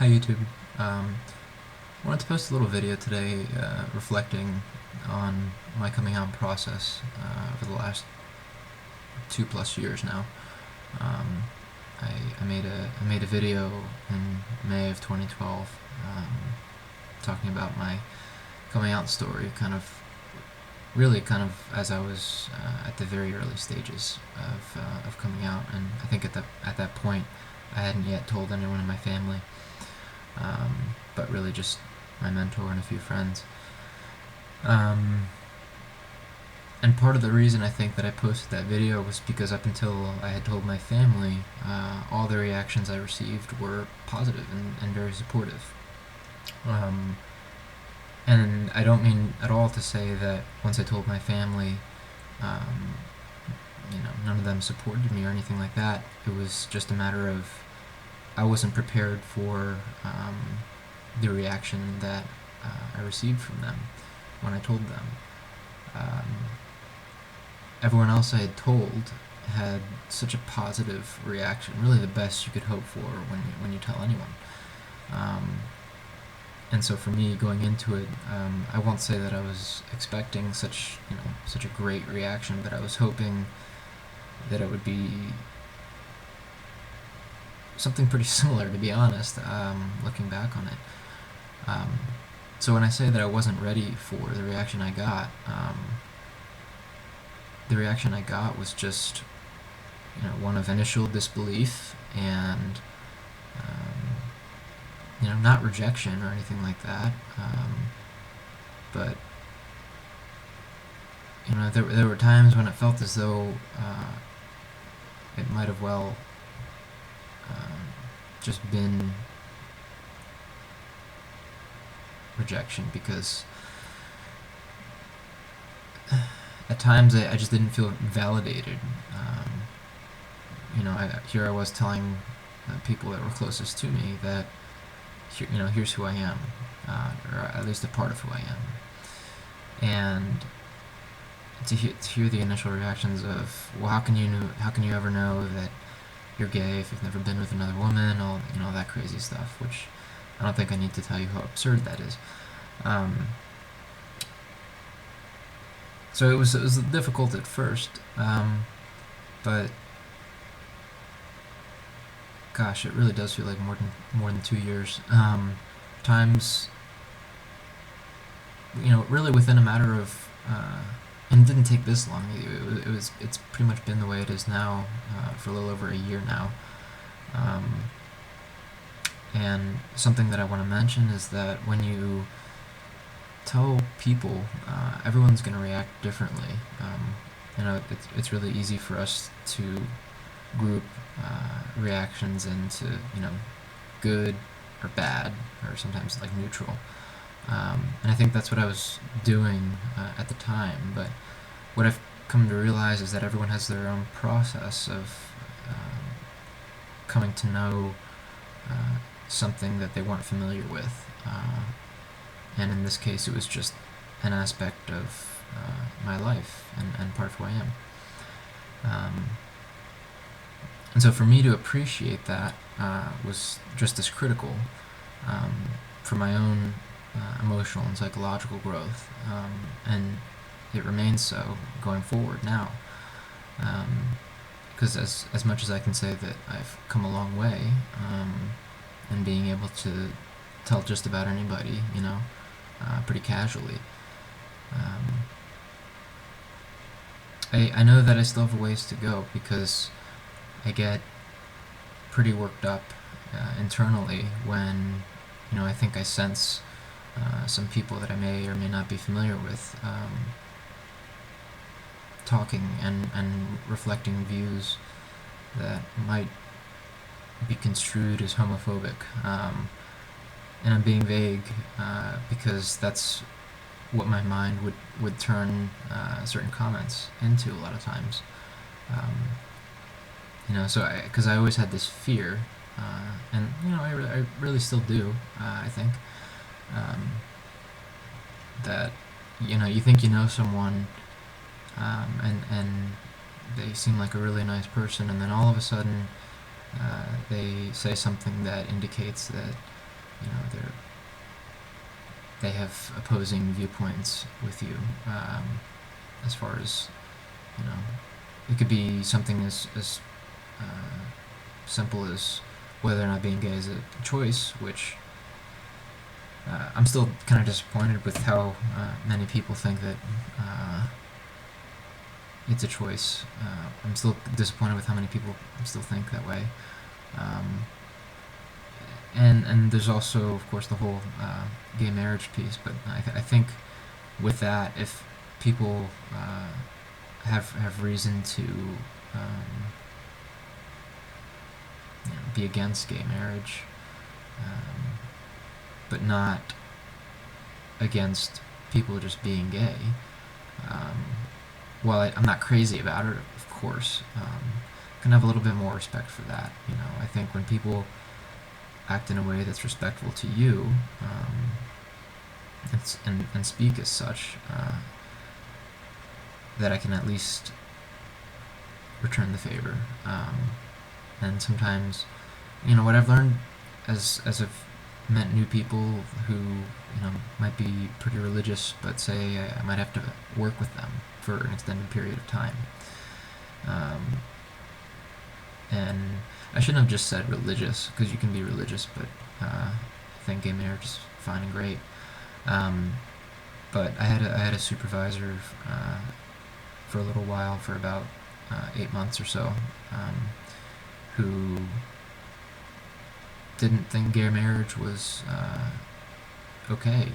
Hi YouTube. I wanted to post a little video today reflecting on my coming out process over the last 2+ years now. Um, I made a video in May of 2012 talking about my coming out story, kind of as I was at the very early stages of coming out, and I think at that point I hadn't yet told anyone in my family, but really just my mentor and a few friends. And part of the reason I think that I posted that video was because up until I had told my family, all the reactions I received were positive and very supportive. And I don't mean at all to say that once I told my family, um, none of them supported me or anything like that. It was just a matter of I wasn't prepared for the reaction that I received from them when I told them. Everyone else I had told had such a positive reaction, really the best you could hope for when you tell anyone. And so for me, going into it, I won't say that I was expecting such a great reaction, but I was hoping that it would be something pretty similar, to be honest, looking back on it. So when I say that I wasn't ready for the reaction I got, was just one of initial disbelief and not rejection or anything like that, but there were times when it felt as though it might have well just been rejection, because at times I just didn't feel validated. Here I was telling people that were closest to me that here's who I am, or at least a part of who I am, and to hear the initial reactions of, well, how can you ever know that you're gay if you've never been with another woman, all that crazy stuff, which I don't think I need to tell you how absurd that is. So it was difficult at first, but gosh, it really does feel like more than 2 years. Times, really within a matter of, and it didn't take this long. It's pretty much been the way it is now for a little over a year now. And something that I want to mention is that when you tell people, everyone's going to react differently. It's really easy for us to group reactions into good or bad, or sometimes like neutral. And I think that's what I was doing at the time. But what I've come to realize is that everyone has their own process of coming to know something that they weren't familiar with. And in this case, it was just an aspect of my life and part of who I am. And so for me to appreciate that was just as critical for my own emotional and psychological growth, and it remains so going forward now. Because as much as I can say that I've come a long way in being able to tell just about anybody, pretty casually, I know that I still have a ways to go, because I get pretty worked up internally when I think I sense some people that I may or may not be familiar with talking and reflecting views that might be construed as homophobic. And I'm being vague because that's what my mind would turn certain comments into a lot of times. So because I always had this fear, and I really still do. I think that you think someone, and they seem like a really nice person, and then all of a sudden they say something that indicates that they have opposing viewpoints with you, as far as, you know, it could be something as simple as whether or not being gay is a choice, which I'm still kind of disappointed with how many people think that it's a choice. I'm still disappointed with how many people still think that way. Um, and there's also, of course, the whole gay marriage piece. But I think with that, if people have reason to be against gay marriage, but not against people just being gay. While I'm not crazy about it, of course, can have a little bit more respect for that. I think when people act in a way that's respectful to you, and speak as such, that I can at least return the favor. And sometimes, what I've learned as I've met new people who might be pretty religious, but say I might have to work with them for an extended period of time. And I shouldn't have just said religious, because you can be religious, but I think gay marriage is fine and great. But I had a supervisor for a little while, for about 8 months or so, who didn't think gay marriage was okay,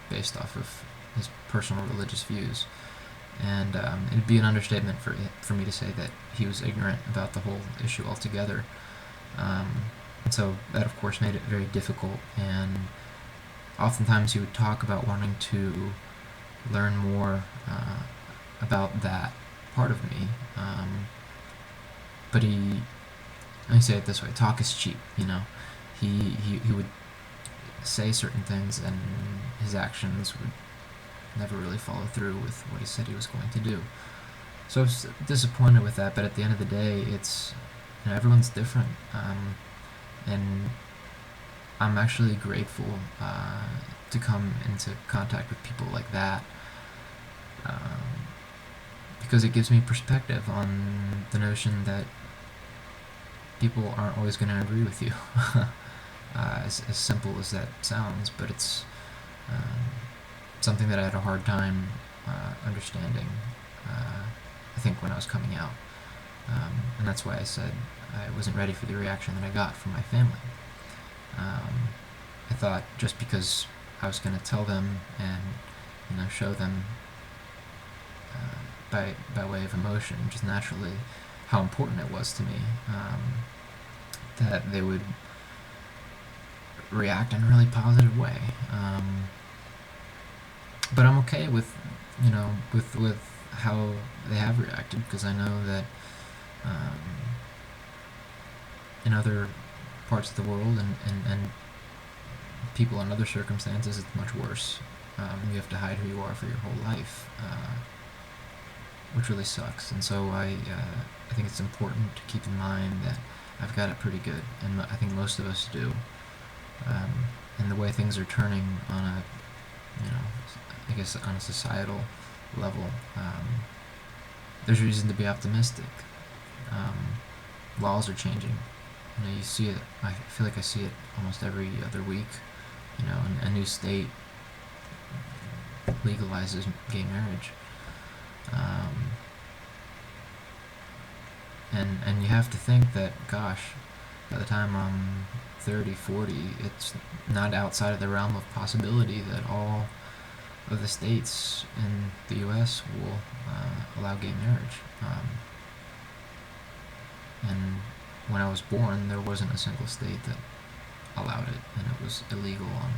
based off of his personal religious views. And it'd be an understatement for me to say that he was ignorant about the whole issue altogether. And so that, of course, made it very difficult. And oftentimes he would talk about wanting to learn more about that part of me. But let me say it this way: talk is cheap. He would say certain things, and his actions would never really follow through with what he said he was going to do. So I was disappointed with that, but at the end of the day, it's everyone's different, and I'm actually grateful to come into contact with people like that, because it gives me perspective on the notion that people aren't always going to agree with you. As simple as that sounds, but it's something that I had a hard time understanding, I think, when I was coming out. And that's why I said I wasn't ready for the reaction that I got from my family. I thought just because I was going to tell them and show them by way of emotion, just naturally, how important it was to me, that they would react in a really positive way. But I'm okay with with how they have reacted, because I know that in other parts of the world and people in other circumstances, it's much worse. You have to hide who you are for your whole life, which really sucks. And so I think it's important to keep in mind that I've got it pretty good, and I think most of us do. And the way things are turning on a, I guess on a societal level, there's reason to be optimistic. Laws are changing. You see it. I feel like I see it almost every other week. A new state legalizes gay marriage. And you have to think that, gosh, by the time I'm 30, 40, it's not outside of the realm of possibility that all of the states in the U.S. will allow gay marriage. And when I was born, there wasn't a single state that allowed it, and it was illegal on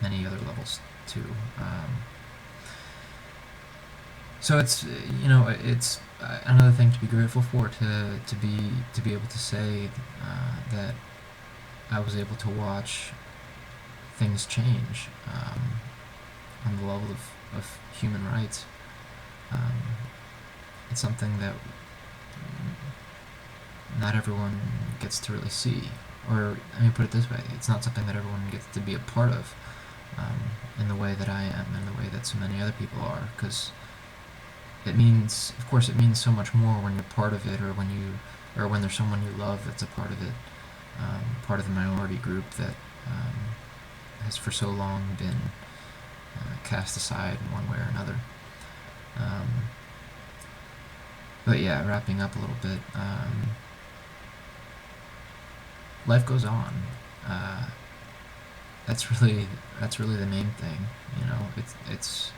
many other levels too. So it's it's another thing to be grateful for, to be able to say that I was able to watch things change on the level of human rights. It's something that not everyone gets to really see. or let me put it this way, it's not something that everyone gets to be a part of, in the way that I am, in the way that so many other people are, because it means, of course, it means so much more when you're part of it, or when there's someone you love that's a part of it, part of the minority group that has for so long been cast aside in one way or another. Um, but yeah, wrapping up a little bit, life goes on. Uh, that's really the main thing. It's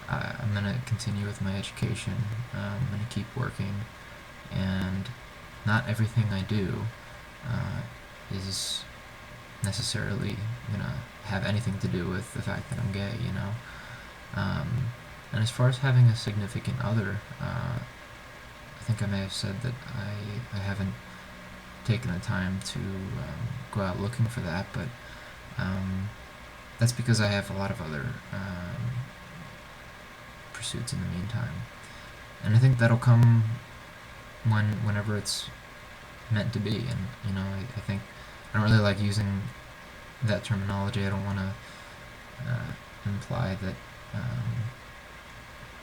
I'm gonna continue with my education. I'm gonna keep working, and not everything I do uh, is necessarily gonna have anything to do with the fact that I'm gay. And as far as having a significant other, I think I may have said that I haven't taken the time to go out looking for that, but um, that's because I have a lot of other pursuits in the meantime, and I think that'll come whenever it's meant to be. And I think I don't really like using that terminology. I don't want to imply that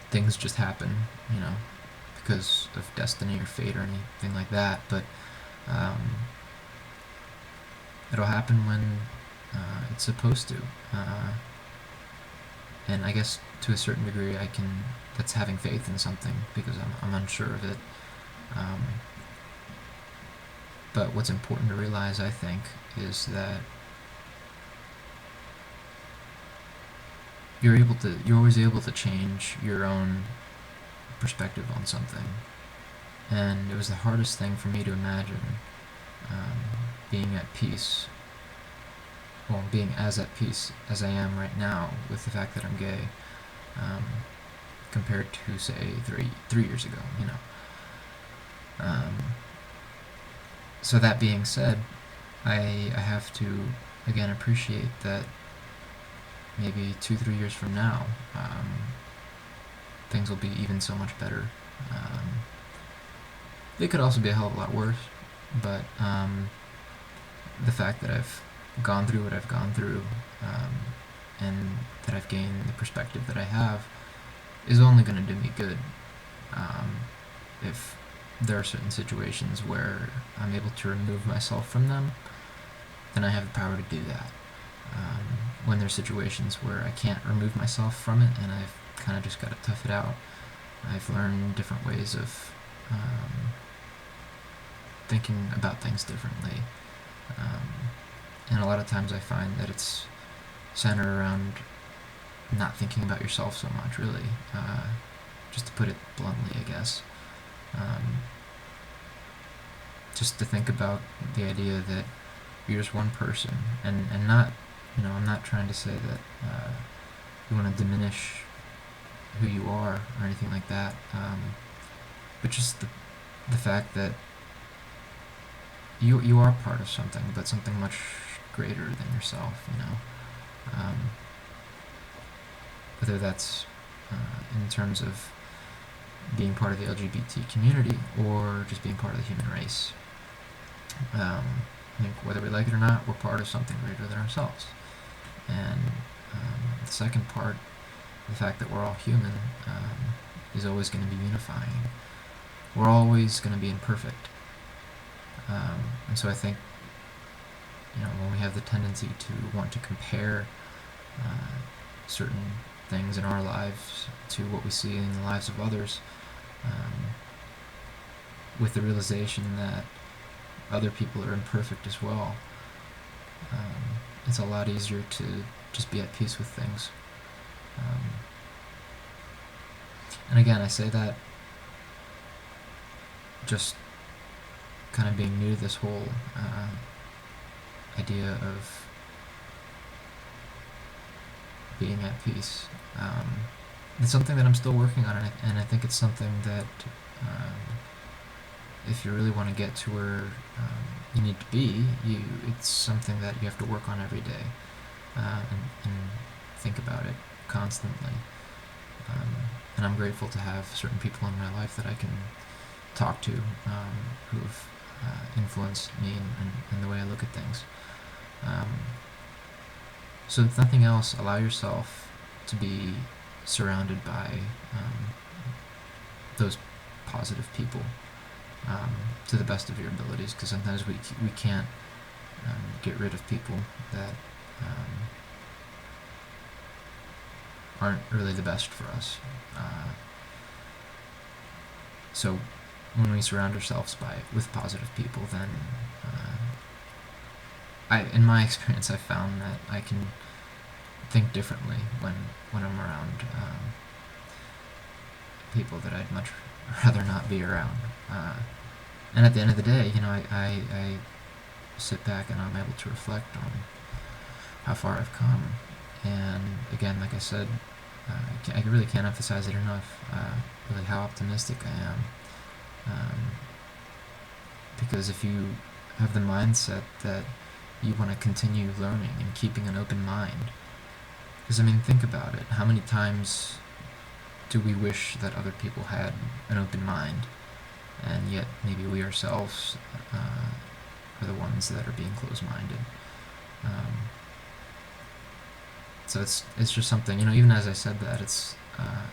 things just happen, because of destiny or fate or anything like that. But it'll happen when it's supposed to. And I guess to a certain degree, that's having faith in something, because I'm unsure of it. But what's important to realize, I think, is that you're always able to change your own perspective on something. And it was the hardest thing for me to imagine, being at peace, well, being as at peace as I am right now with the fact that I'm gay, compared to, say, 3 years ago. So that being said, I have to again appreciate that maybe 2-3 years from now, things will be even so much better. They could also be a hell of a lot worse, but the fact that I've gone through what I've gone through, and that I've gained the perspective that I have, is only going to do me good. If there are certain situations where I'm able to remove myself from them, then I have the power to do that. When there's situations where I can't remove myself from it and I've kind of just got to tough it out, I've learned different ways of thinking about things differently. And a lot of times I find that it's centered around not thinking about yourself so much, really. Just to put it bluntly, I guess. Just to think about the idea that you're just one person, and not, I'm not trying to say that you want to diminish who you are or anything like that, but just the fact that you are part of something, but something much greater than yourself, whether that's in terms of being part of the LGBT community or just being part of the human race. I think whether we like it or not, we're part of something greater than ourselves. And the second part, the fact that we're all human, is always going to be unifying. We're always going to be imperfect. And so I think, when we have the tendency to want to compare certain things in our lives to what we see in the lives of others, with the realization that other people are imperfect as well, it's a lot easier to just be at peace with things. And again, I say that just kind of being new to this whole idea of being at peace. It's something that I'm still working on, and I think it's something that if you really want to get to where you need to be, it's something that you have to work on every day, and think about it constantly. And I'm grateful to have certain people in my life that I can talk to, who've influenced me in the way I look at things. So if nothing else, allow yourself to be surrounded by those positive people to the best of your abilities, because sometimes we can't get rid of people that aren't really the best for us. So when we surround ourselves with positive people, then in my experience, I found that I can think differently when I'm around people that I'd much rather not be around. And at the end of the day, I sit back and I'm able to reflect on how far I've come. And again, like I said, I really can't emphasize it enough, really how optimistic I am. Because if you have the mindset that you want to continue learning and keeping an open mind, because think about it, how many times do we wish that other people had an open mind, and yet maybe we ourselves are the ones that are being closed-minded. So it's just something, even as I said that, it's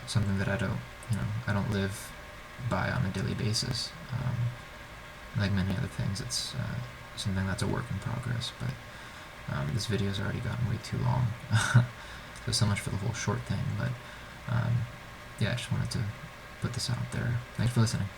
something that I don't live by on a daily basis. Like many other things, it's something that's a work in progress. But this video's already gotten way too long, so much for the whole short thing. But yeah, I just wanted to put this out there. Thanks for listening.